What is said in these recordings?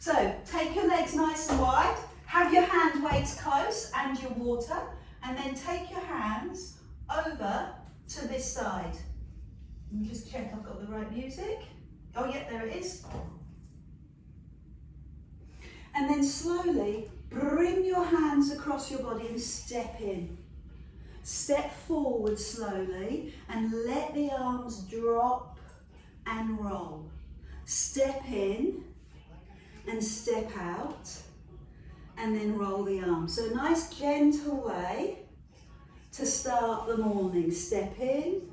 So take your legs nice and wide, have your hand weights close and your water, and then take your hands over to this side. Let me just check I've got the right music. Oh yeah, there it is. And then slowly bring your hands across your body and step in. Step forward slowly and let the arms drop and roll. Step in and step out and then roll the arms. So a nice gentle way to start the morning. Step in,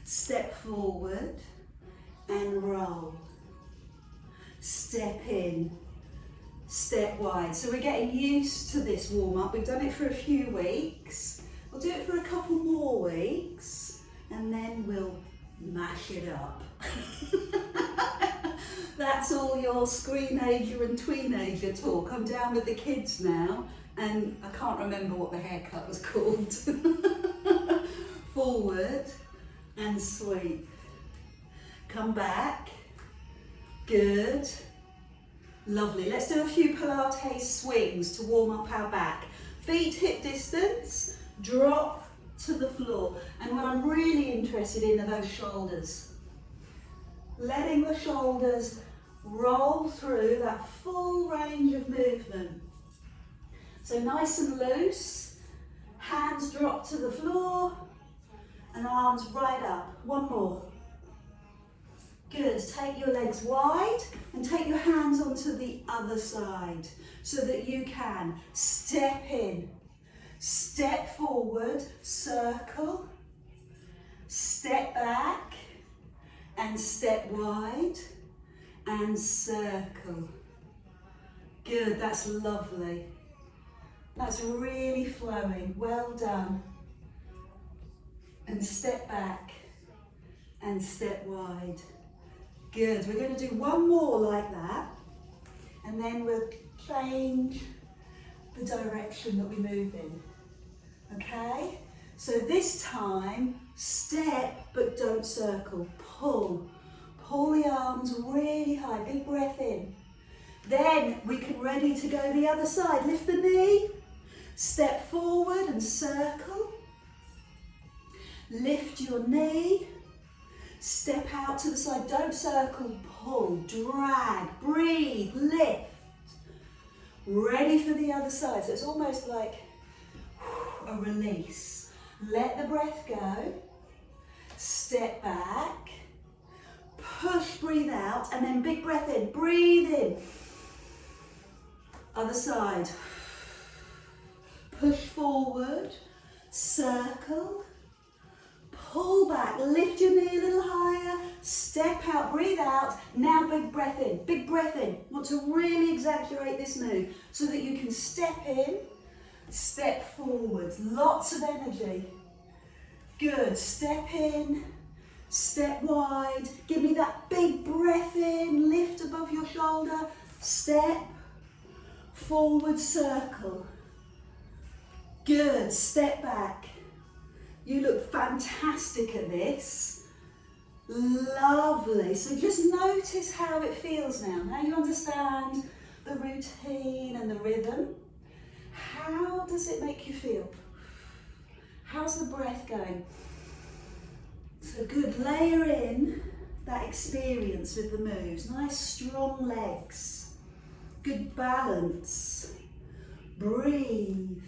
step forward and roll. Step in, step wide. So we're getting used to this warm up. We've done it for a few weeks. We'll do it for a couple more weeks and then we'll mash it up. That's all your screenager and tweenager talk. I'm down with the kids now and I can't remember what the haircut was called. Forward and sweep. Come back. Good. Lovely. Let's do a few Pilates swings to warm up our back. Feet hip distance, drop to the floor. And what I'm really interested in are those shoulders. Letting the shoulders roll through that full range of movement. So nice and loose, hands drop to the floor and arms right up. One more. Good, take your legs wide and take your hands onto the other side so that you can step in, step forward, circle, step back and step wide and circle. Good, that's lovely. That's really flowing, well done. And step back and step wide. Good, we're going to do one more like that and then we'll change the direction that we move in. Okay? So this time, step but don't circle, pull. Pull the arms really high, big breath in. Then we can ready to go the other side. Lift the knee, step forward and circle. Lift your knee, step out to the side, don't circle, pull, drag, breathe, lift. Ready for the other side. So it's almost like a release. Let the breath go, step back, push, breathe out, and then big breath in, breathe in. Other side. Push forward, circle, pull back, lift your knee a little higher, step out, breathe out. Now big breath in, big breath in. Want to really exaggerate this move so that you can step in, step forward. Lots of energy. Good, step in, step wide. Give me that big breath in, lift above your shoulder, step, forward, circle. Good, step back. You look fantastic at this. Lovely. So just notice how it feels now. Now you understand the routine and the rhythm. How does it make you feel? How's the breath going? So good, layer in that experience with the moves. Nice strong legs. Good balance. Breathe.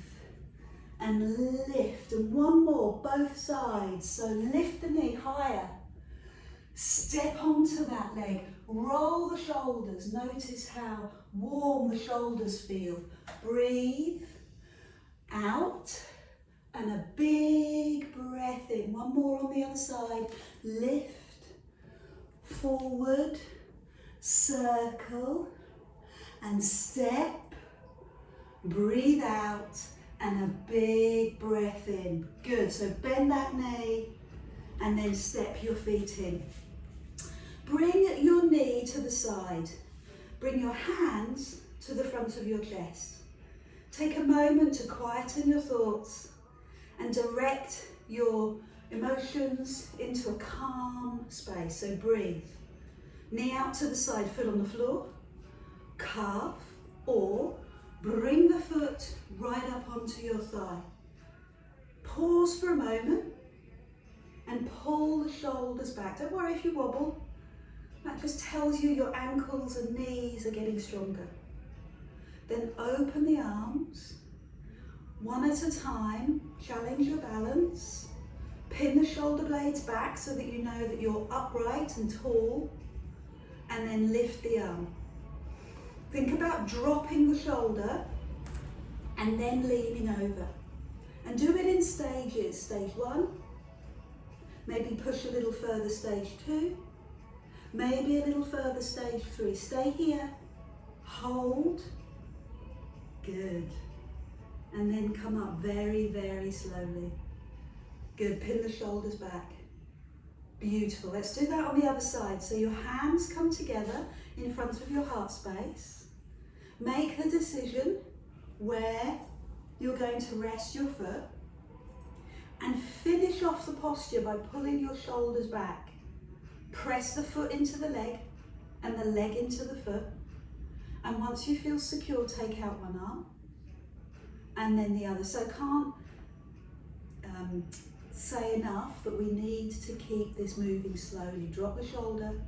And lift, and one more, both sides. So lift the knee higher, step onto that leg, roll the shoulders, notice how warm the shoulders feel. Breathe out, and a big breath in. One more on the other side, lift, forward, circle, and step, breathe out, and a big breath in. Good, so bend that knee and then step your feet in. Bring your knee to the side. Bring your hands to the front of your chest. Take a moment to quieten your thoughts and direct your emotions into a calm space. So breathe. Knee out to the side, foot on the floor. calf, or bring the foot right up onto your thigh. Pause for a moment and pull the shoulders back. Don't worry if you wobble. That just tells you your ankles and knees are getting stronger. Then open the arms, one at a time, challenge your balance. Pin the shoulder blades back so that you know that you're upright and tall, and then lift the arm. Think about dropping the shoulder and then leaning over. And do it in stages. Stage 1, maybe push a little further, stage 2, maybe a little further, stage 3. Stay here, hold, good. And then come up very, very slowly. Good, pin the shoulders back. Beautiful, let's do that on the other side. So your hands come together in front of your heart space. Make the decision where you're going to rest your foot, and finish off the posture by pulling your shoulders back. Press the foot into the leg and the leg into the foot. And once you feel secure, take out one arm and then the other. So I can't say enough that we need to keep this moving slowly. Drop the shoulder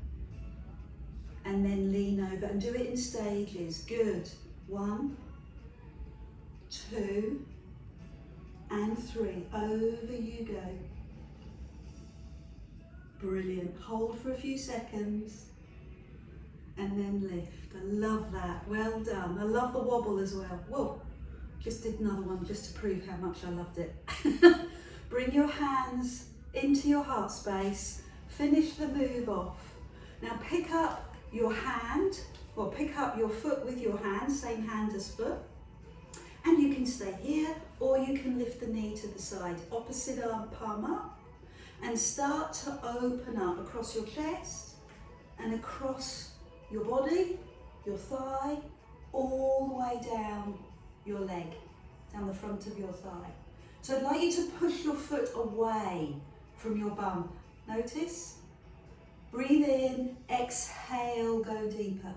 and then lean over, and do it in stages. Good. 1, 2, and 3. Over you go. Brilliant. Hold for a few seconds and then lift. I love that. Well done. I love the wobble as well. Whoa. Just did another one just to prove how much I loved it. Bring your hands into your heart space. Finish the move off. Now pick up your hand, or pick up your foot with your hand, same hand as foot. And you can stay here, or you can lift the knee to the side. Opposite arm, palm up, and start to open up across your chest and across your body, your thigh, all the way down your leg, down the front of your thigh. So I'd like you to push your foot away from your bum. Notice? Breathe in, exhale, go deeper.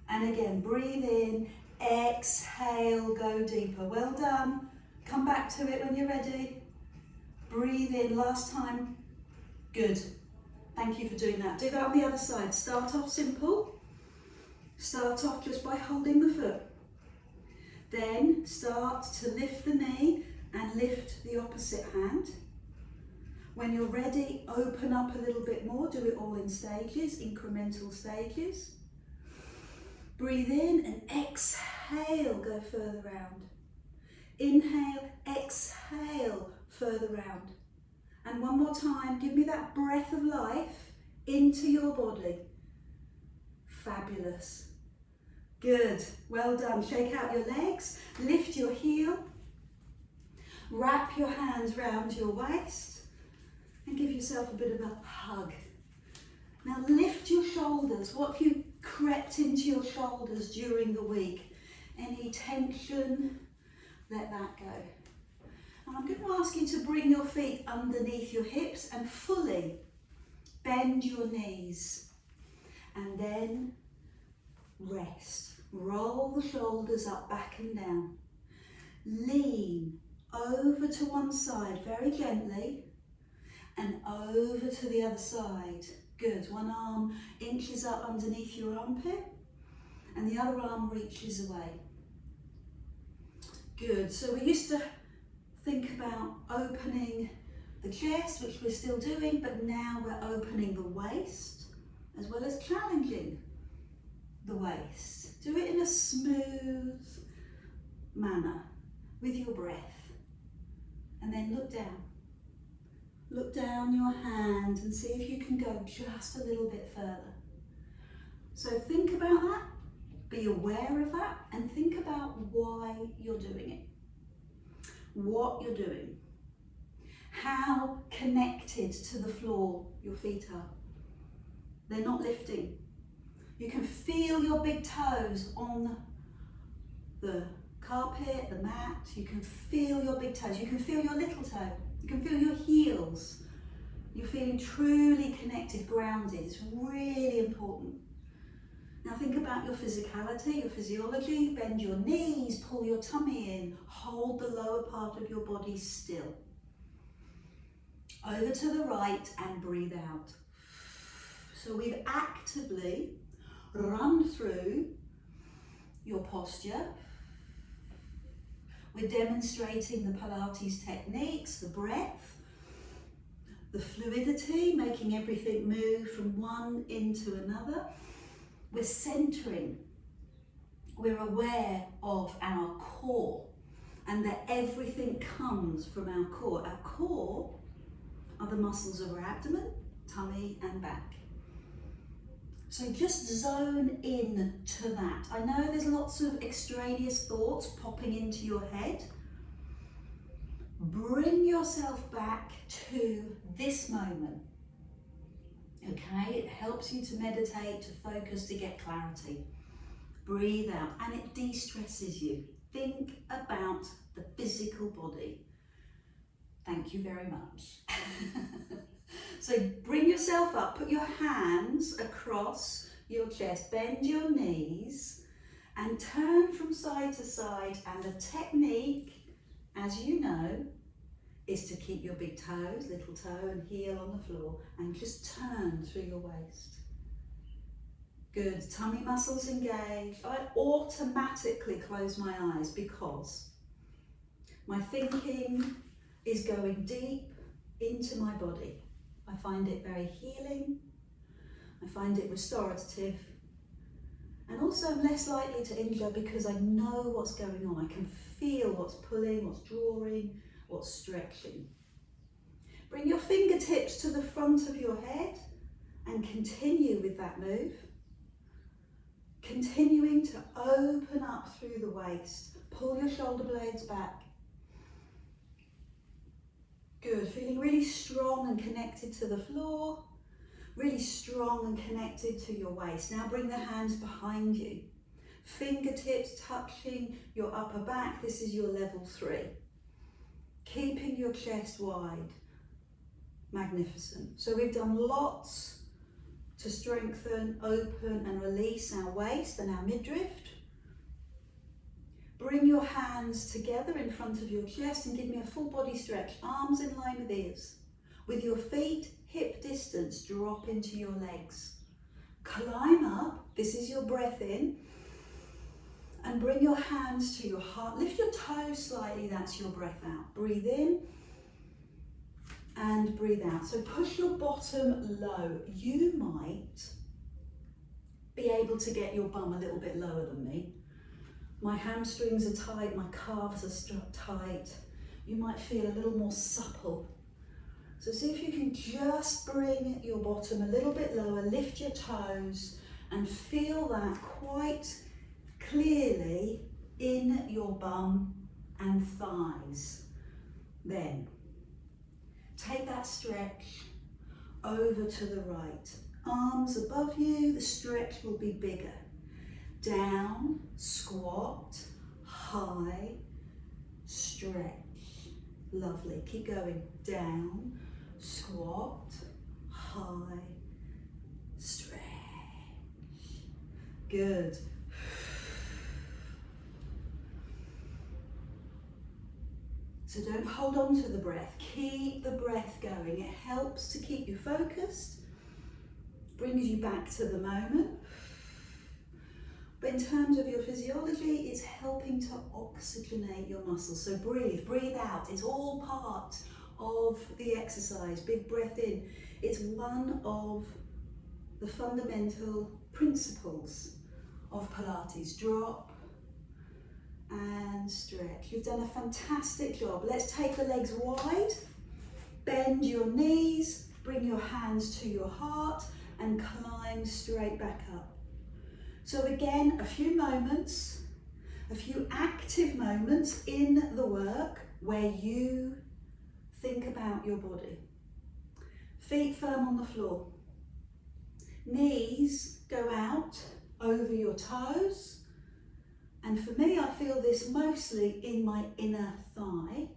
And again, breathe in, exhale, go deeper. Well done. Come back to it when you're ready. Breathe in, last time. Good. Thank you for doing that. Do that on the other side. Start off simple. Start off just by holding the foot. Then start to lift the knee and lift the opposite hand. When you're ready, open up a little bit more. Do it all in stages, incremental stages. Breathe in and exhale, go further round. Inhale, exhale, further round. And one more time, give me that breath of life into your body. Fabulous. Good, well done. Shake out your legs, lift your heel, wrap your hands round your waist and give yourself a bit of a hug. Now lift your shoulders. What have you crept into your shoulders during the week? Any tension? Let that go. And I'm going to ask you to bring your feet underneath your hips and fully bend your knees. And then rest. Roll the shoulders up, back and down. Lean over to one side very gently and over to the other side. Good. One arm inches up underneath your armpit and the other arm reaches away. Good. So we used to think about opening the chest, which we're still doing, but now we're opening the waist as well as challenging the waist. Do it in a smooth manner with your breath. And then look down. Look down your hand and see if you can go just a little bit further. So think about that, be aware of that, and think about why you're doing it. What you're doing. How connected to the floor your feet are. They're not lifting. You can feel your big toes on the carpet, the mat. You can feel your big toes. You can feel your little toe. You can feel your heels. You're feeling truly connected, grounded. It's really important. Now think about your physicality, your physiology. Bend your knees, pull your tummy in, hold the lower part of your body still. Over to the right and breathe out. So we've actively run through your posture. We're demonstrating the Pilates techniques, the breath, the fluidity, making everything move from one into another. We're centering. We're aware of our core and that everything comes from our core. Our core are the muscles of our abdomen, tummy and back. So just zone in to that. I know there's lots of extraneous thoughts popping into your head. Bring yourself back to this moment. Okay, it helps you to meditate, to focus, to get clarity. Breathe out and it de-stresses you. Think about the physical body. Thank you very much. So bring yourself up, put your hands across your chest, bend your knees and turn from side to side. And the technique, as you know, is to keep your big toes, little toe and heel on the floor and just turn through your waist. Good, tummy muscles engaged. I automatically close my eyes because my thinking is going deep into my body. I find it very healing. I find it restorative. And also I'm less likely to injure because I know what's going on. I can feel what's pulling, what's drawing, what's stretching. Bring your fingertips to the front of your head and continue with that move. Continuing to open up through the waist. Pull your shoulder blades back. Good, feeling really strong and connected to the floor. Really strong and connected to your waist. Now bring the hands behind you. Fingertips touching your upper back. This is your level 3. Keeping your chest wide. Magnificent. So we've done lots to strengthen, open and release our waist and our midriff. Bring your hands together in front of your chest and give me a full body stretch. Arms in line with ears. With your feet hip distance, drop into your legs. Climb up, this is your breath in. And bring your hands to your heart. Lift your toes slightly, that's your breath out. Breathe in and breathe out. So push your bottom low. You might be able to get your bum a little bit lower than me. My hamstrings are tight, my calves are tight. You might feel a little more supple. So see if you can just bring your bottom a little bit lower, lift your toes and feel that quite clearly in your bum and thighs. Then take that stretch over to the right. Arms above you, the stretch will be bigger. Down, squat, high, stretch. Lovely, keep going. Down, squat, high, stretch. Good. So don't hold on to the breath, keep the breath going. It helps to keep you focused, brings you back to the moment. But in terms of your physiology, it's helping to oxygenate your muscles. So breathe, breathe out. It's all part of the exercise. Big breath in. It's one of the fundamental principles of Pilates. Drop and stretch. You've done a fantastic job. Let's take the legs wide. Bend your knees. Bring your hands to your heart and climb straight back up. So again, a few moments, a few active moments in the work where you think about your body. Feet firm on the floor. Knees go out over your toes. And for me, I feel this mostly in my inner thigh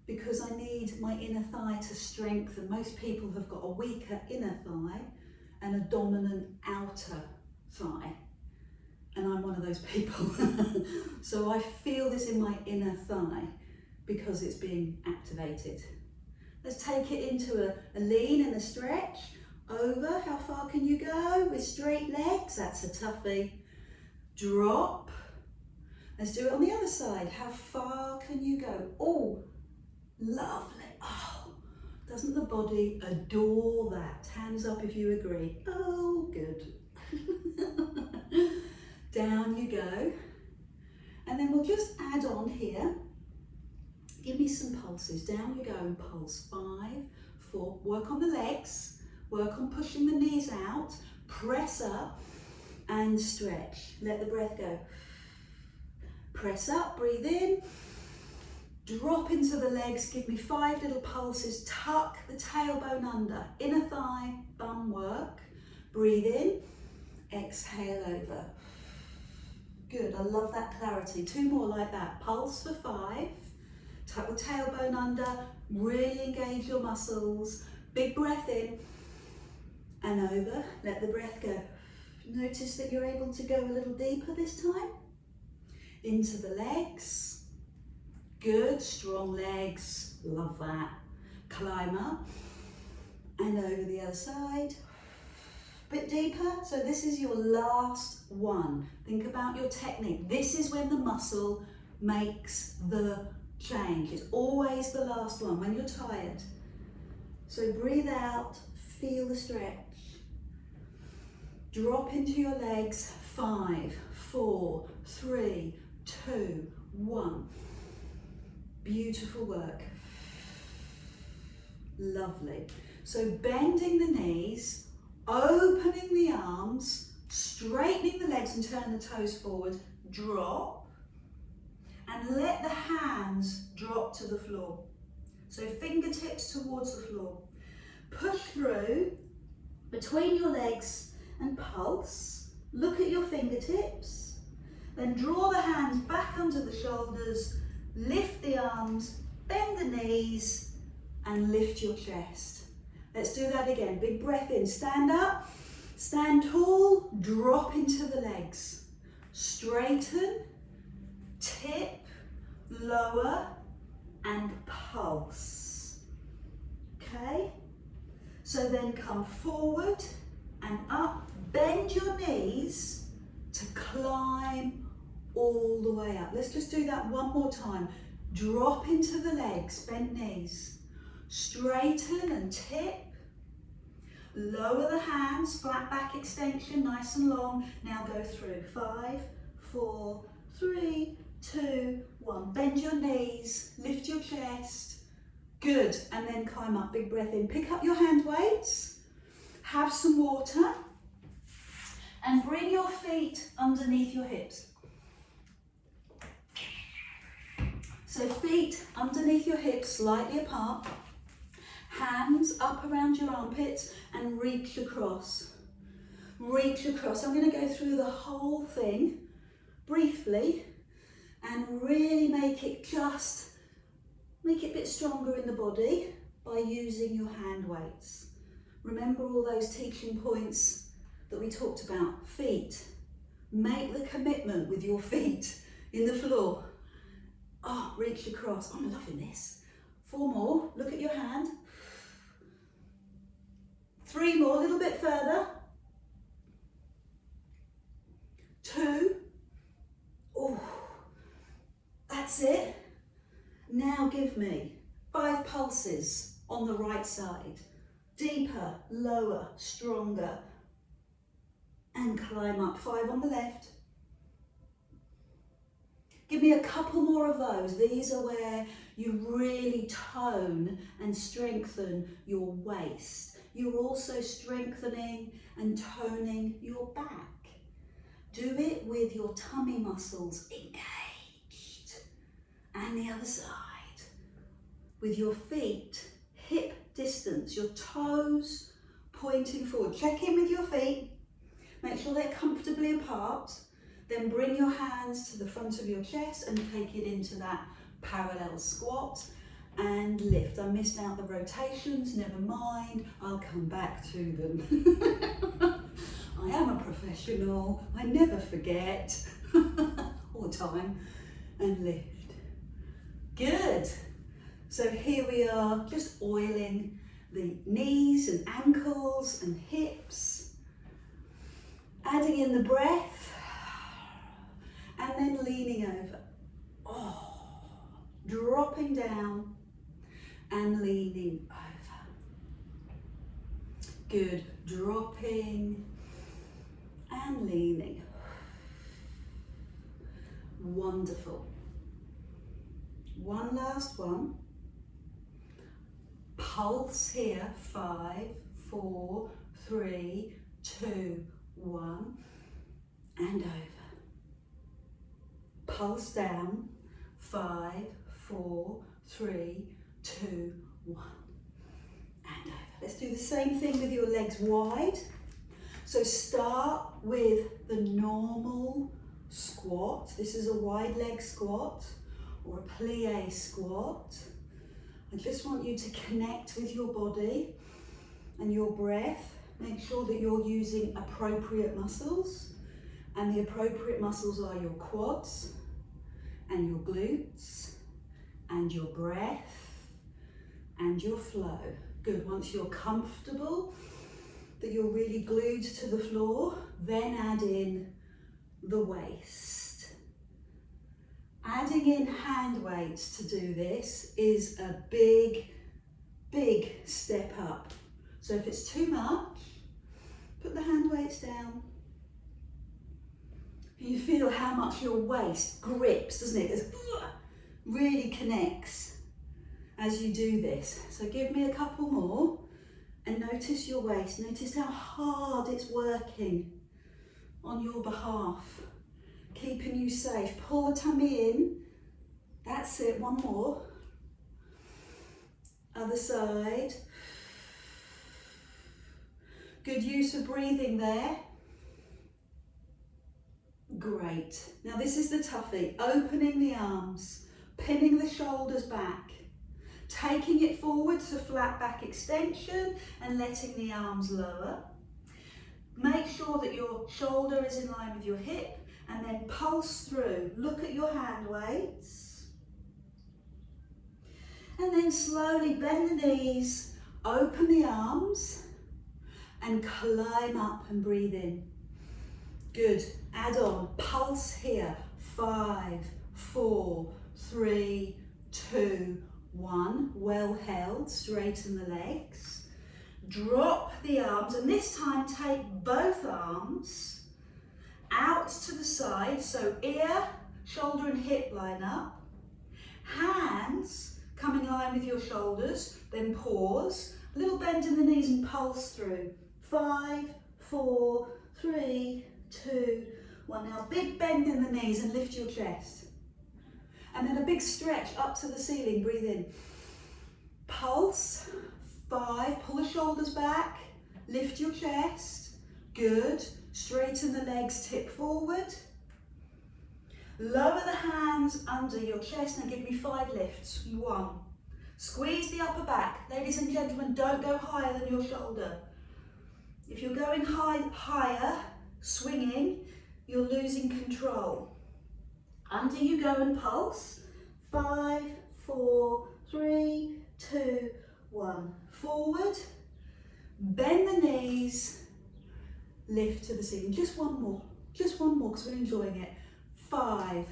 because I need my inner thigh to strengthen. Most people have got a weaker inner thigh and a dominant outer thigh. And I'm one of those people. So I feel this in my inner thigh because it's being activated. Let's take it into a lean and a stretch. Over, how far can you go with straight legs? That's a toughie. Drop. Let's do it on the other side. How far can you go? Oh, lovely. Oh, doesn't the body adore that? Hands up if you agree. Oh, good. Down you go. And then we'll just add on here. Give me some pulses. Down you go and pulse. 5, 4. Work on the legs. Work on pushing the knees out. Press up and stretch. Let the breath go. Press up, breathe in. Drop into the legs. Give me 5 little pulses. Tuck the tailbone under. Inner thigh, bum work. Breathe in. Exhale over. Good, I love that clarity. 2 more like that. Pulse for 5. Tuck the tailbone under. Really engage your muscles. Big breath in and over. Let the breath go. Notice that you're able to go a little deeper this time. Into the legs. Good, strong legs. Love that. Climb up and over the other side. Bit deeper. So this is your last one. Think about your technique. This is when the muscle makes the change. It's always the last one when you're tired. So breathe out, feel the stretch. Drop into your legs. 5, 4, 3, 2, 1. Beautiful work. Lovely. So bending the knees, opening the arms, straightening the legs and turn the toes forward, drop, and let the hands drop to the floor. So fingertips towards the floor. Push through between your legs and pulse. Look at your fingertips. Then draw the hands back under the shoulders, lift the arms, bend the knees, and lift your chest. Let's do that again. Big breath in. Stand up, stand tall, drop into the legs. Straighten, tip, lower, and pulse. Okay? So then come forward and up. Bend your knees to climb all the way up. Let's just do that one more time. Drop into the legs, bent knees. Straighten and tip. Lower the hands, flat back extension, nice and long. Now go through. 5, 4, 3, 2, 1. Bend your knees, lift your chest. Good. And then climb up. Big breath in. Pick up your hand weights. Have some water. And bring your feet underneath your hips. So feet underneath your hips, slightly apart. Hands up around your armpits and reach across. Reach across. I'm going to go through the whole thing briefly and really make it a bit stronger in the body by using your hand weights. Remember all those teaching points that we talked about. Feet. Make the commitment with your feet in the floor. Oh, reach across. I'm loving this. 4 more. Look at your hand. 3 more, a little bit further. 2. Oh, that's it. Now give me 5 pulses on the right side. Deeper, lower, stronger. And climb up. 5 on the left. Give me a couple more of those. These are where you really tone and strengthen your waist. You're also strengthening and toning your back. Do it with your tummy muscles engaged. And the other side. With your feet hip distance, your toes pointing forward. Check in with your feet. Make sure they're comfortably apart. Then bring your hands to the front of your chest and take it into that parallel squat and lift. I missed out the rotations, never mind, I'll come back to them. I am a professional, I never forget, all the time, and lift. Good. So here we are, just oiling the knees and ankles and hips, adding in the breath, and then leaning over. Oh, dropping down and leaning over. Good, dropping and leaning. Wonderful. One last one. Pulse here, 5, 4, 3, 2, 1, and over. Pulse down, 5, 4, 3, 2, 1, and over. Let's do the same thing with your legs wide. So start with the normal squat. This is a wide leg squat or a plie squat. I just want you to connect with your body and your breath. Make sure that you're using appropriate muscles, and the appropriate muscles are your quads and your glutes and your breath and your flow. Good. Once you're comfortable, that you're really glued to the floor, then add in the waist. Adding in hand weights to do this is a big, big step up. So if it's too much, put the hand weights down. You feel how much your waist grips, doesn't it? It really connects as you do this. So give me a couple more and notice your waist. Notice how hard it's working on your behalf, keeping you safe. Pull the tummy in. That's it. One more. Other side. Good use of breathing there. Great. Now this is the toughie. Opening the arms, pinning the shoulders back, taking it forward to flat back extension and letting the arms lower. Make sure that your shoulder is in line with your hip, and then pulse through. Look at your hand weights. And then slowly bend the knees, open the arms, and climb up and breathe in. Good. Add on. Pulse here. 5, 4, 3, 2, 1. Well held. Straighten the legs. Drop the arms, and this time take both arms out to the side, so ear, shoulder and hip line up. Hands come in line with your shoulders, then pause. A little bend in the knees and pulse through. 5, 4, 3, 2, 1. Now big bend in the knees and lift your chest. And then a big stretch up to the ceiling, breathe in. Pulse. 5, pull the shoulders back, lift your chest. Good. Straighten the legs, tip forward. Lower the hands under your chest and give me 5 lifts. 1. Squeeze the upper back. Ladies and gentlemen, don't go higher than your shoulder. If you're going higher, swinging, you're losing control. Under you go and pulse. 5, 4, 3, 2, 1. Forward. Bend the knees. Lift to the ceiling. Just one more because we're enjoying it. 5,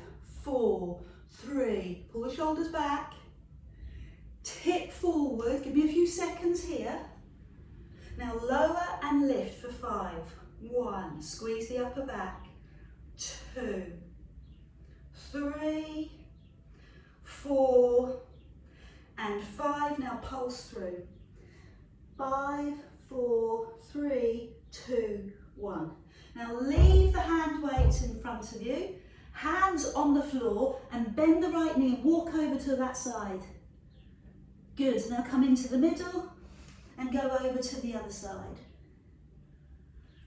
4, 3. Pull the shoulders back. Tip forward. Give me a few seconds here. Now lower and lift for 5. 1. Squeeze the upper back. 2, 3, 4, and 5. Now pulse through. 5, 4, 3, 2, 1. Now leave the hand weights in front of you, hands on the floor, and bend the right knee and walk over to that side. Good. Now come into the middle and go over to the other side.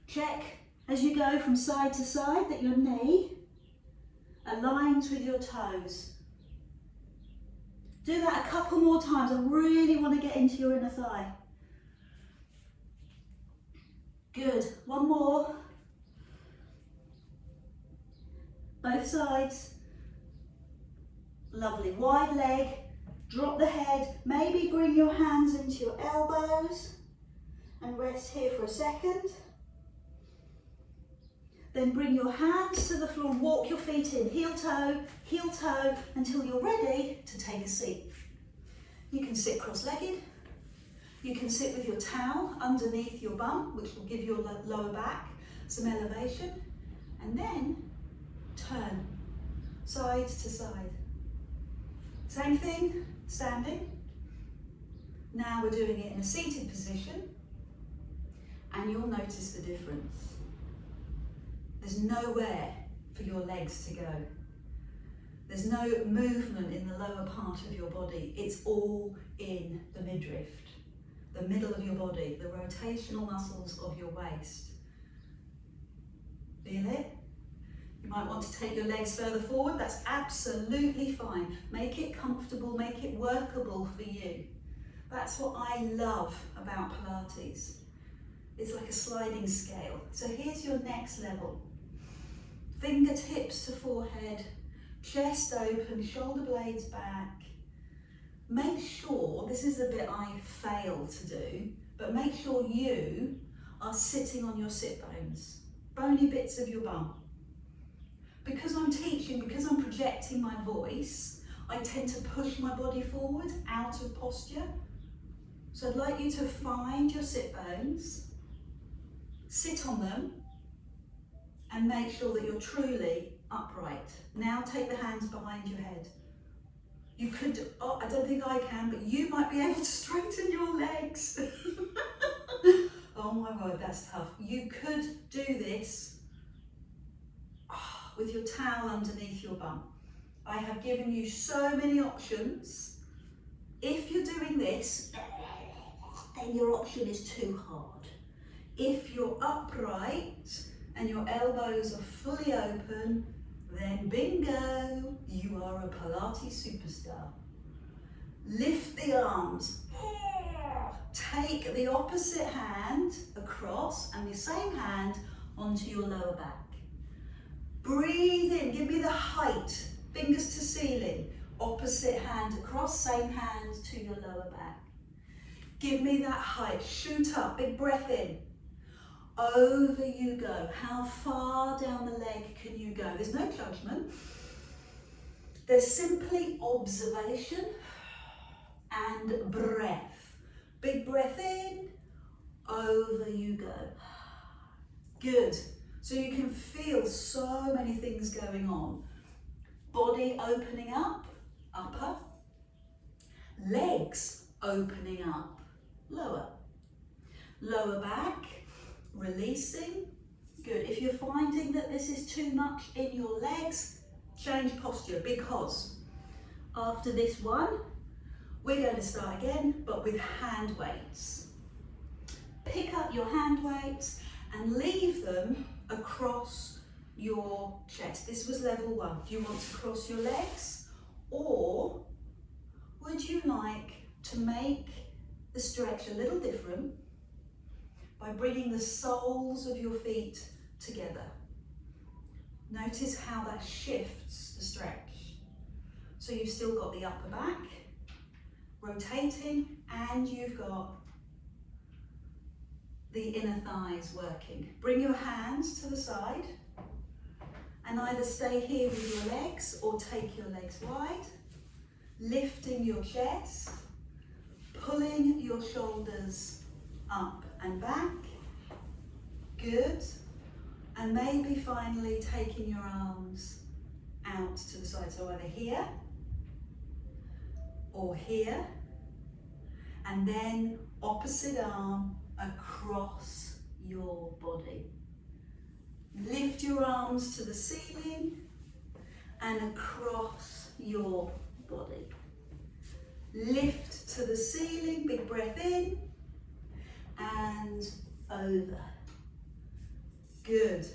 Check as you go from side to side that your knee aligns with your toes. Do that a couple more times. I really want to get into your inner thigh. Good. One more. Both sides. Lovely. Wide leg. Drop the head. Maybe bring your hands into your elbows and rest here for a second. Then bring your hands to the floor and walk your feet in, heel toe, until you're ready to take a seat. You can sit cross-legged. You can sit with your towel underneath your bum, which will give your lower back some elevation. And then turn side to side. Same thing, standing. Now we're doing it in a seated position, and you'll notice the difference. There's nowhere for your legs to go. There's no movement in the lower part of your body. It's all in the midriff, the middle of your body, the rotational muscles of your waist. Feel it? You might want to take your legs further forward. That's absolutely fine. Make it comfortable, make it workable for you. That's what I love about Pilates. It's like a sliding scale. So here's your next level. Fingertips to forehead, chest open, shoulder blades back. Make sure, this is the bit I fail to do, but make sure you are sitting on your sit bones, bony bits of your bum. Because I'm teaching, because I'm projecting my voice, I tend to push my body forward, out of posture. So I'd like you to find your sit bones, sit on them, and make sure that you're truly upright. Now take the hands behind your head. You could, oh, I don't think I can, but you might be able to straighten your legs. Oh my word, that's tough. You could do this with your towel underneath your bum. I have given you so many options. If you're doing this, then your option is too hard. If you're upright and your elbows are fully open, then bingo, you are a Pilates superstar. Lift the arms. Take the opposite hand across and the same hand onto your lower back. Breathe in, give me the height, fingers to ceiling. Opposite hand across, same hand to your lower back. Give me that height, shoot up, big breath in. Over you go. How far down the leg can you go? There's no judgment. There's simply observation and breath. Big breath in, over you go. Good. So you can feel so many things going on. Body opening up, upper. Legs opening up, lower. Lower back, releasing. Good. If you're finding that this is too much in your legs, change posture, because after this one, we're going to start again, but with hand weights. Pick up your hand weights and leave them across your chest. This was level one. Do you want to cross your legs, or would you like to make the stretch a little different by bringing the soles of your feet together? Notice how that shifts the stretch. So you've still got the upper back rotating, and you've got the inner thighs working. Bring your hands to the side and either stay here with your legs or take your legs wide, lifting your chest, pulling your shoulders up and back. Good. And maybe finally taking your arms out to the side. So either here or here, and then opposite arm across your body. Lift your arms to the ceiling and across your body. Lift to the ceiling, big breath in and over. Good.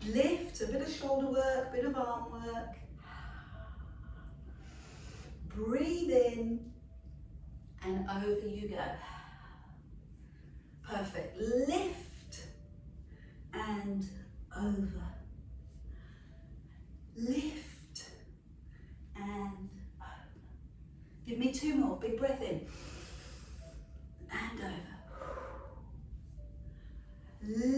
Lift, a bit of shoulder work, bit of arm work. Breathe in and over you go. Perfect. Lift and over. Lift Give me 2 more. Big breath in. And over.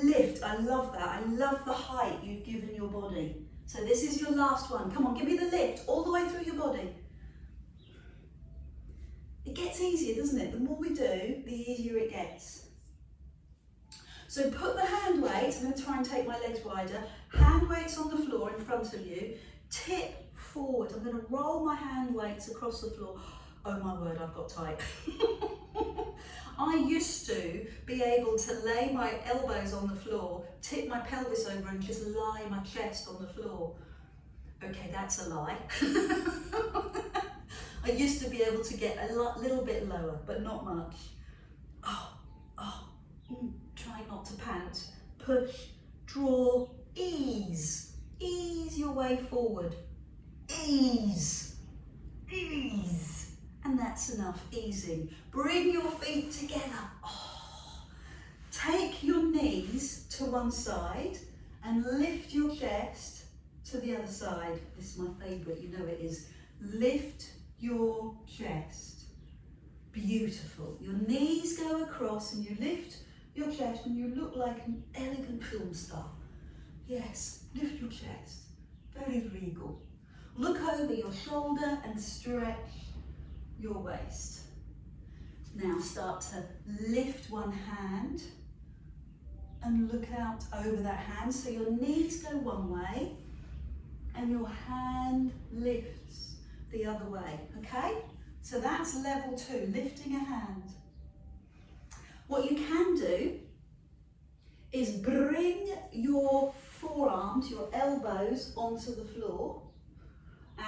Lift. I love that. I love the height you've given your body. So this is your last one. Come on, give me the lift all the way through your body. It gets easier, doesn't it? The more we do, the easier it gets. So put the hand weights, I'm going to try and take my legs wider, hand weights on the floor in front of you, tip forward. I'm going to roll my hand weights across the floor. Oh my word, I've got tight. I used to be able to lay my elbows on the floor, tip my pelvis over and just lie my chest on the floor. Okay, that's a lie. I used to be able to get a little bit lower, but not much. Try not to pant. Push, draw, ease. Ease your way forward. Ease. Ease. And that's enough easing. Bring your feet together. Take your knees to one side and lift your chest to the other side. This is my favourite, you know it is. Lift your chest. Beautiful. Your knees go across and you lift your chest and you look like an elegant film star. Yes, lift your chest. Very regal. Look over your shoulder and stretch your waist. Now start to lift one hand and look out over that hand. So your knees go one way and your hand lifts the other way, okay? So that's level 2, lifting a hand. What you can do is bring your forearms, your elbows onto the floor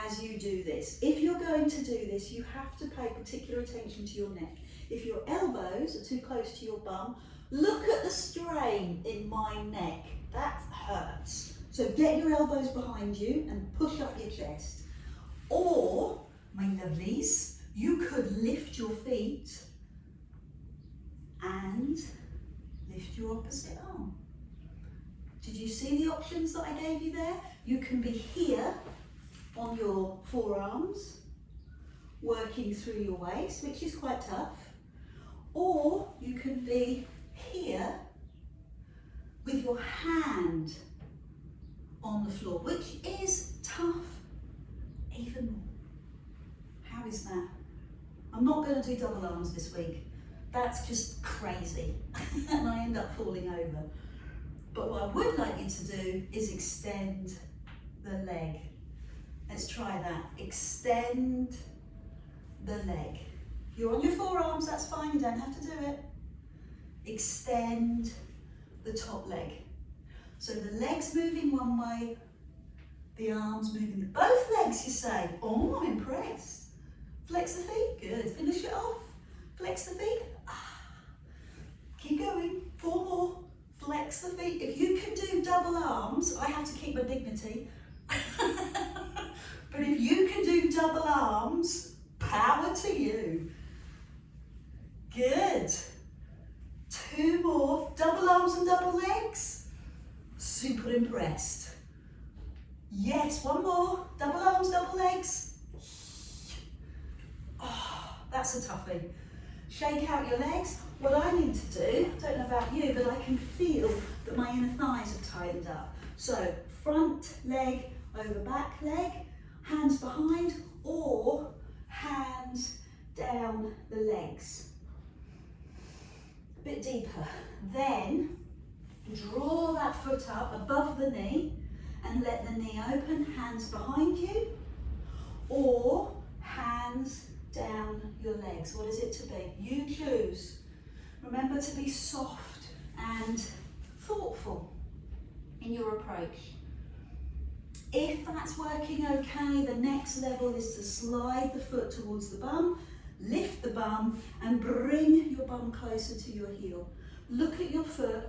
as you do this. If you're going to do this, you have to pay particular attention to your neck. If your elbows are too close to your bum, look at the strain in my neck. That hurts. So get your elbows behind you and push up your chest. Or, my lovelies, you could lift your feet and lift your opposite arm. Did you see the options that I gave you there? You can be here on your forearms, working through your waist, which is quite tough. Or you can be here with your hand on the floor, which is tough even more. How is that? I'm not going to do double arms this week. That's just crazy. And I end up falling over. But what I would like you to do is extend the leg. Let's try that. Extend the leg. You're on your forearms, that's fine, you don't have to do it. Extend the top leg. So the leg's moving one way, the arms moving, both legs you say. Oh, I'm impressed. Flex the feet, good. Finish it off. Flex the feet. Keep going, 4 more. Flex the feet. If you can do double arms, I have to keep my dignity. But if you can do double arms, power to you. Good. 2 more. Double arms and double legs. Super impressed. Yes, 1 more. Double arms, double legs. Oh, that's a toughie. Shake out your legs. What I need to do, I don't know about you, but I can feel that my inner thighs have tightened up. So front leg over back leg, hands behind, or hands down the legs. A bit deeper. Then draw that foot up above the knee and let the knee open, hands behind you, or hands down your legs. What is it to be? You choose. Remember to be soft and thoughtful in your approach. If that's working okay, the next level is to slide the foot towards the bum, lift the bum and bring your bum closer to your heel. Look at your foot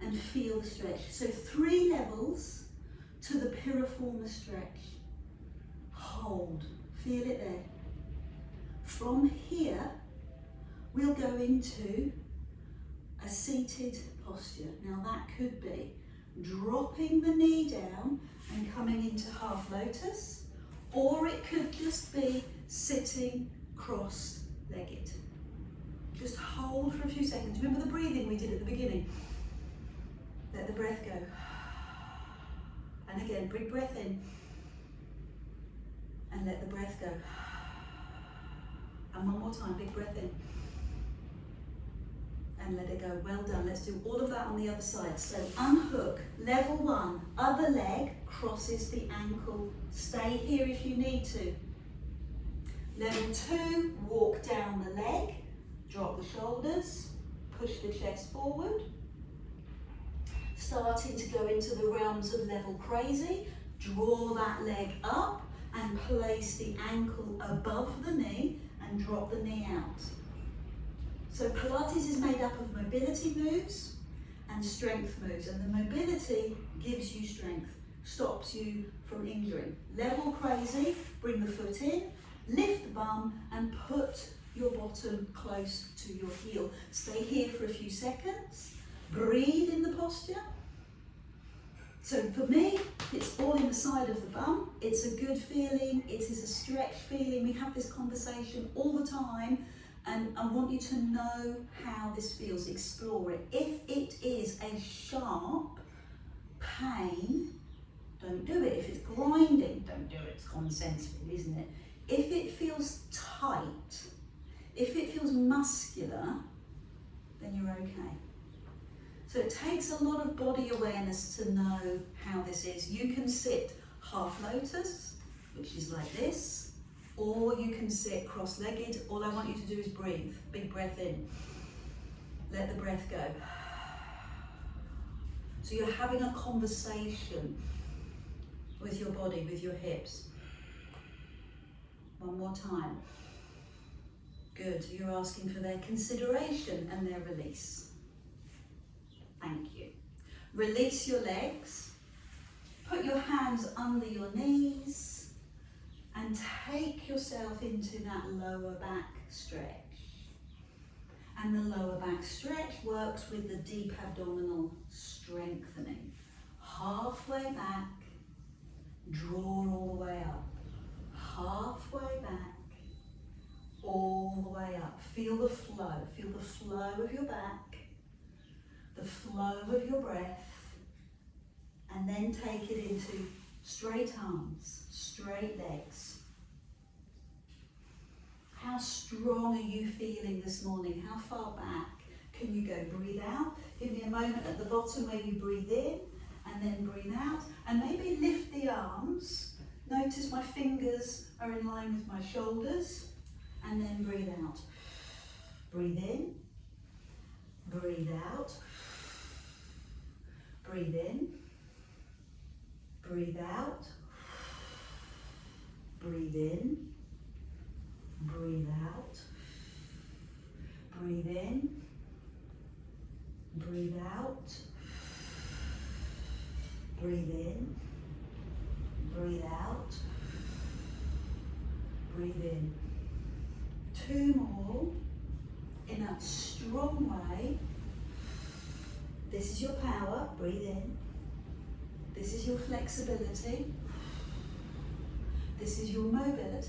and feel the stretch. So 3 levels to the piriformis stretch. Hold, feel it there. From here, we'll go into a seated posture. Now that could be dropping the knee down and coming into half lotus, or it could just be sitting cross-legged. Just hold for a few seconds. Remember the breathing we did at the beginning? Let the breath go. And again, big breath in. And let the breath go. And one more time, big breath in. And let it go. Well done. Let's do all of that on the other side. So unhook, level 1, other leg crosses the ankle. Stay here if you need to. Level 2, walk down the leg, drop the shoulders, push the chest forward. Starting to go into the realms of level crazy, draw that leg up and place the ankle above the knee and drop the knee out. So Pilates is made up of mobility moves and strength moves, and the mobility gives you strength, stops you from injuring. Level crazy, bring the foot in, lift the bum and put your bottom close to your heel. Stay here for a few seconds, breathe in the posture. So for me, it's all in the side of the bum. It's a good feeling, it is a stretch feeling. We have this conversation all the time, and I want you to know how this feels, explore it. If it is a sharp pain, don't do it. If it's grinding, don't do it. It's common sense, really, isn't it? If it feels tight, if it feels muscular, then you're okay. So it takes a lot of body awareness to know how this is. You can sit half lotus, which is like this, or you can sit cross-legged. All I want you to do is breathe. Big breath in. Let the breath go. So you're having a conversation with your body, with your hips. One more time. Good. You're asking for their consideration and their release. Thank you. Release your legs. Put your hands under your knees and take yourself into that lower back stretch. And the lower back stretch works with the deep abdominal strengthening. Halfway back, draw all the way up. Halfway back, all the way up. Feel the flow of your back, the flow of your breath, and then take it into straight arms, straight legs. How strong are you feeling this morning? How far back can you go? Breathe out. Give me a moment at the bottom where you breathe in and then breathe out, and maybe lift the arms. Notice my fingers are in line with my shoulders, and then breathe out. Breathe in, breathe out, breathe in, breathe out, breathe in, breathe out, breathe in, breathe out, breathe in, breathe out, breathe in. Two more in that strong way. This is your power, breathe in. This is your flexibility. This is your mobility.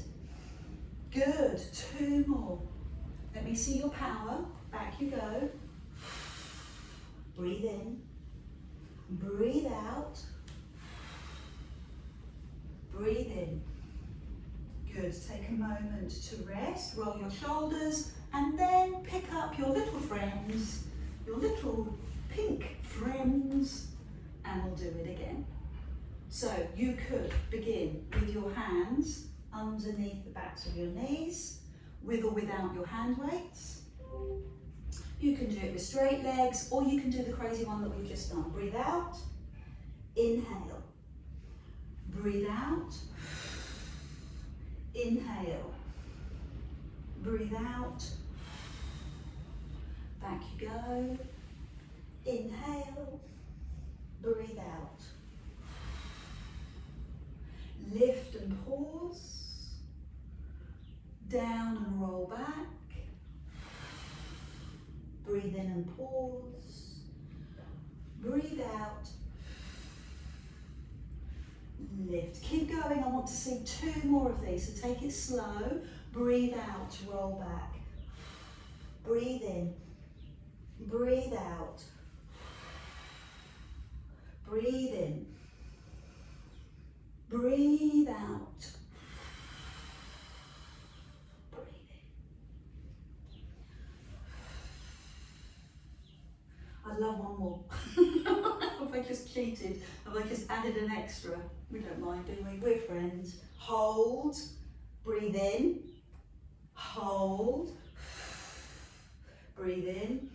Good, two more. Let me see your power, back you go. Breathe in, breathe out, breathe in. Good, take a moment to rest, roll your shoulders, and then pick up your little friends, your little pink friends, and we'll do it again. So you could begin with your hands underneath the backs of your knees, with or without your hand weights. You can do it with straight legs, or you can do the crazy one that we've just done. Breathe out, inhale, breathe out, inhale, breathe out, back you go, inhale, breathe out, lift and pause, down and roll back, breathe in and pause, breathe out, lift. Keep going. I want to see two more of these, so take it slow. Breathe out, roll back. Breathe in. Breathe out. Breathe in. Breathe out. Breathe in. I'd love one more. Have I just cheated? Have I just added an extra? We don't mind, do we? We're friends. Hold. Breathe in. Hold. Breathe in.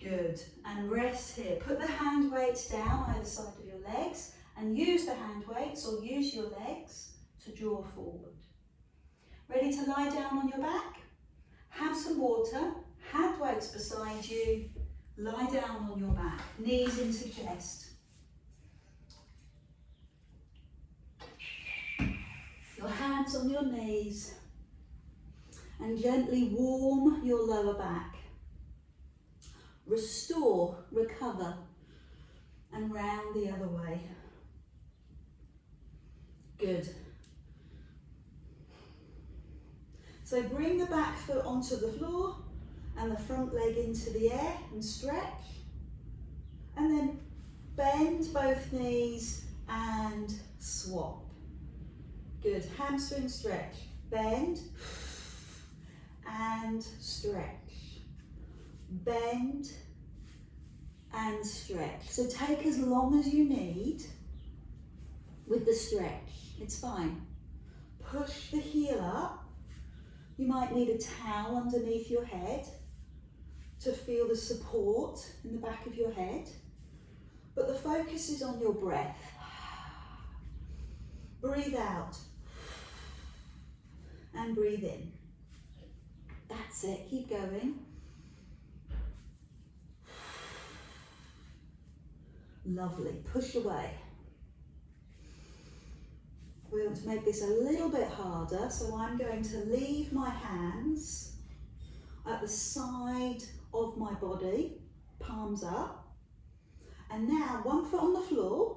Good. And rest here. Put the hand weights down either side of your legs and use the hand weights or use your legs to draw forward. Ready to lie down on your back? Have some water. Hand weights beside you. Lie down on your back. Knees into chest. Your hands on your knees. And gently warm your lower back. Restore, recover, and round the other way. Good. So bring the back foot onto the floor and the front leg into the air and stretch. And then bend both knees and swap. Good. Hamstring stretch. Bend and stretch. Bend and stretch. So take as long as you need with the stretch. It's fine. Push the heel up. You might need a towel underneath your head to feel the support in the back of your head. But the focus is on your breath. Breathe out and breathe in. That's it. Keep going. Lovely. Push away. We want to make this a little bit harder, so I'm going to leave my hands at the side of my body, palms up. And now one foot on the floor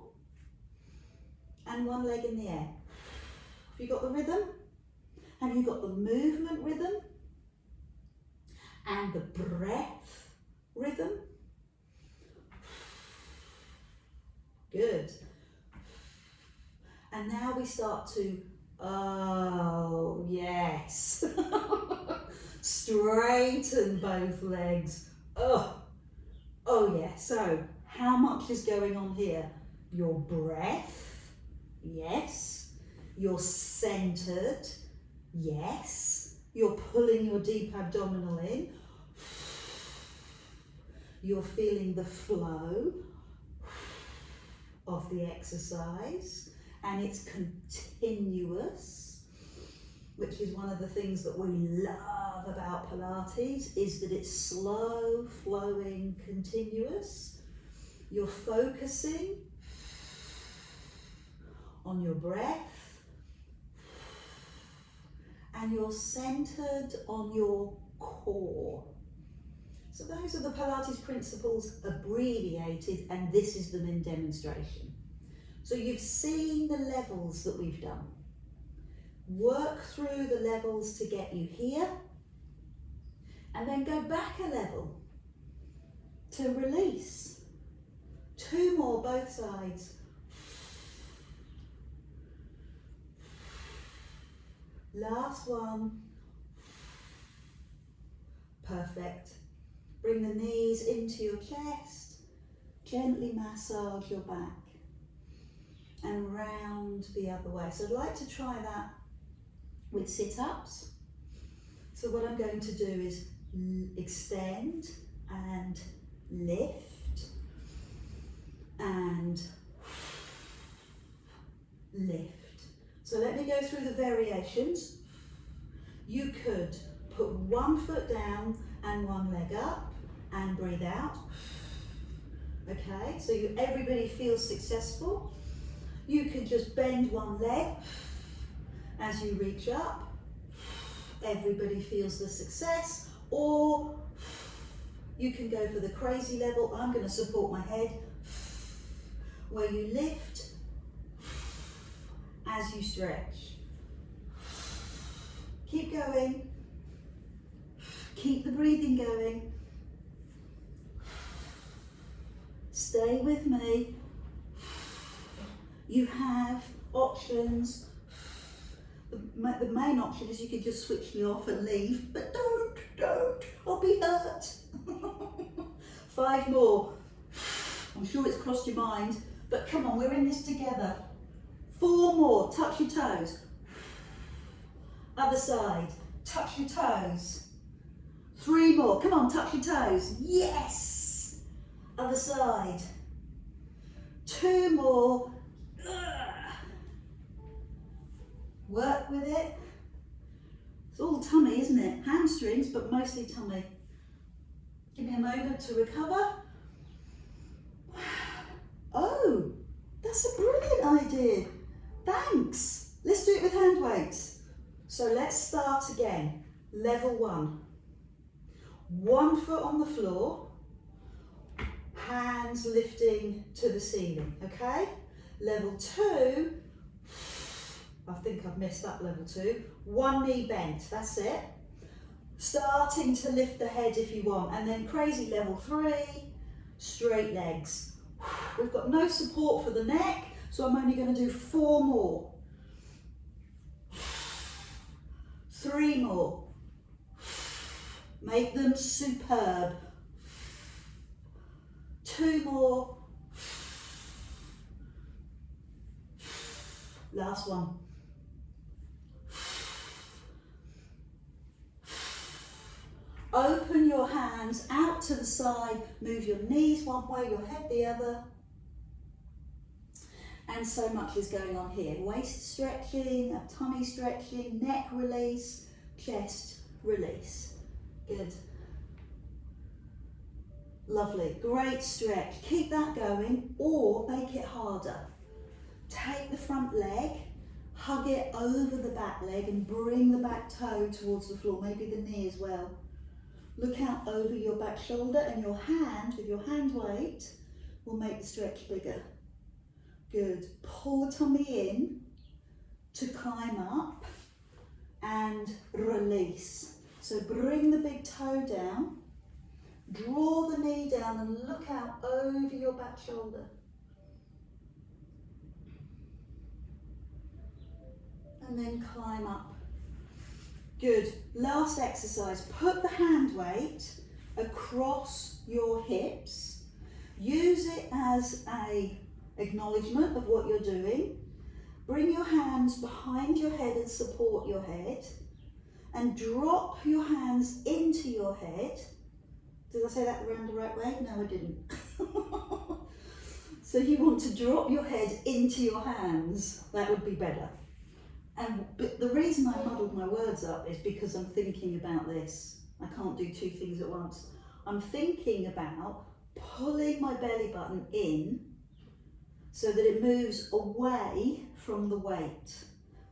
and one leg in the air. Have you got the rhythm? Have you got the movement rhythm? And the breath rhythm? Good. And now we start to, oh yes. Straighten both legs. Oh yeah. So how much is going on here? Your breath, yes. You're centered, yes. You're pulling your deep abdominal in. You're feeling the flow of the exercise, and it's continuous, which is one of the things that we love about Pilates, is that it's slow, flowing, continuous. You're focusing on your breath, and you're centered on your core. So those are the Pilates principles abbreviated, and this is them in demonstration. So you've seen the levels that we've done. Work through the levels to get you here, and then go back a level to release. 2 more, both sides. Last one. Perfect. Bring the knees into your chest. Gently massage your back. And round the other way. So I'd like to try that with sit-ups. So what I'm going to do is extend and lift and lift. So let me go through the variations. You could put one foot down and one leg up and breathe out. Okay, so everybody feels successful. You could just bend one leg as you reach up. Everybody feels the success. Or you can go for the crazy level. I'm going to support my head, where you lift as you stretch. Keep going. Keep the breathing going. Stay with me. You have options. The main option is you could just switch me off and leave, but don't, I'll be hurt. 5 more. I'm sure it's crossed your mind, but come on, we're in this together. 4 more, touch your toes. Other side, touch your toes. 3 more, come on, touch your toes. Yes! Other side. 2 more. Work with it. It's all tummy, isn't it? Hamstrings, but mostly tummy. Give me a moment to recover. Oh, that's a brilliant idea. Thanks. Let's do it with hand weights. So let's start again. Level 1. 1 foot on the floor, hands lifting to the ceiling, okay? Level 2, I think I've missed that level 2. 1 knee bent, that's it. Starting to lift the head if you want, and then crazy level 3, straight legs. We've got no support for the neck, so I'm only going to do 4 more. 3 more. Make them superb. 2 more. Last one. Open your hands out to the side, move your knees one way, your head the other. And so much is going on here. Waist stretching, tummy stretching, neck release, chest release. Good. Lovely, great stretch. Keep that going or make it harder. Take the front leg, hug it over the back leg and bring the back toe towards the floor, maybe the knee as well. Look out over your back shoulder and your hand, with your hand weight, will make the stretch bigger. Good. Pull the tummy in to climb up and release. So bring the big toe down, draw the knee down and look out over your back shoulder. And then climb up. Good. Last exercise. Put the hand weight across your hips. Use it as an acknowledgement of what you're doing. Bring your hands behind your head and support your head. And drop your hands into your head. Did I say that around the right way? No, I didn't. So you want to drop your head into your hands. That would be better. But the reason I muddled my words up is because I'm thinking about this. I can't do 2 things at once. I'm thinking about pulling my belly button in so that it moves away from the weight.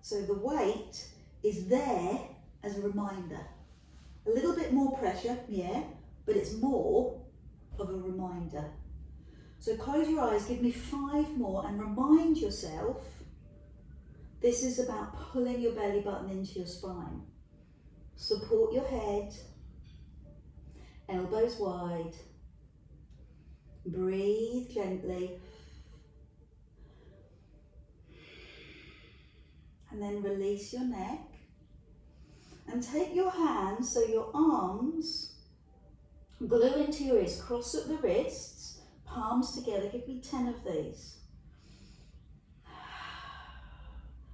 So the weight is there as a reminder. A little bit more pressure, yeah, but it's more of a reminder. So close your eyes, give me 5 more and remind yourself this is about pulling your belly button into your spine. Support your head, elbows wide. Breathe gently. And then release your neck. And take your hands, so your arms glue into your wrists, cross at the wrists, palms together. Give me 10 of these.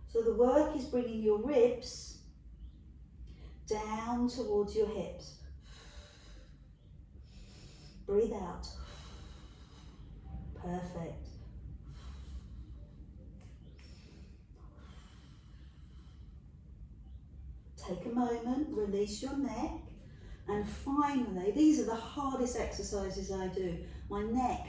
So the work is bringing your ribs down towards your hips. Breathe out. Perfect. Take a moment, release your neck, and finally, these are the hardest exercises I do. My neck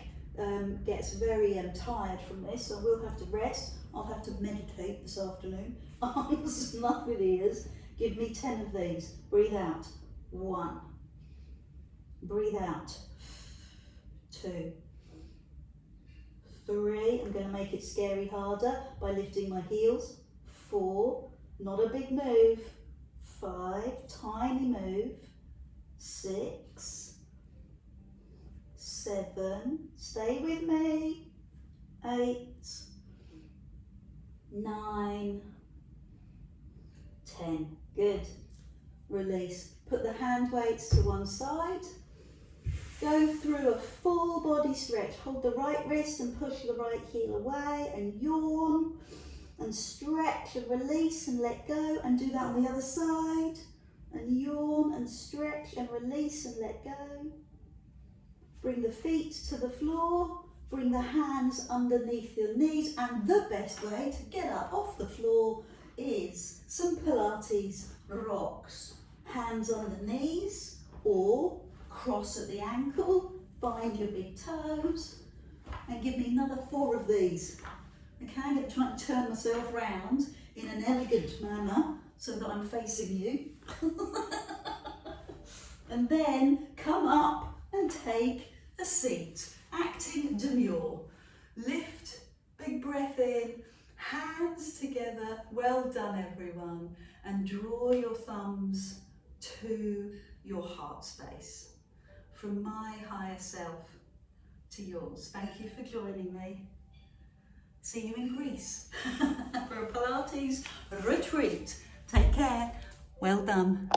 gets very tired from this, so I will have to rest. I'll have to meditate this afternoon. Arms not with ears. Give me 10 of these. Breathe out. 1. Breathe out. 2. 3. I'm going to make it scary harder by lifting my heels. 4. Not a big move. 5, tiny move, 6, 7, stay with me, 8, 9, 10. Good. Release. Put the hand weights to one side. Go through a full body stretch. Hold the right wrist and push the right heel away and yawn and stretch and release and let go, and do that on the other side and yawn and stretch and release and let go. Bring the feet to the floor. Bring the hands underneath your knees, and the best way to get up off the floor is some Pilates rocks. Hands on the knees or cross at the ankle, find your big toes, and give me another 4 of these. Okay, I'm going to try and turn myself round in an elegant manner so that I'm facing you. And then come up and take a seat, acting demure. Lift, big breath in, hands together, well done everyone, and draw your thumbs to your heart space. From my higher self to yours. Thank you for joining me. See you in Greece for a Pilates retreat. Take care. Well done.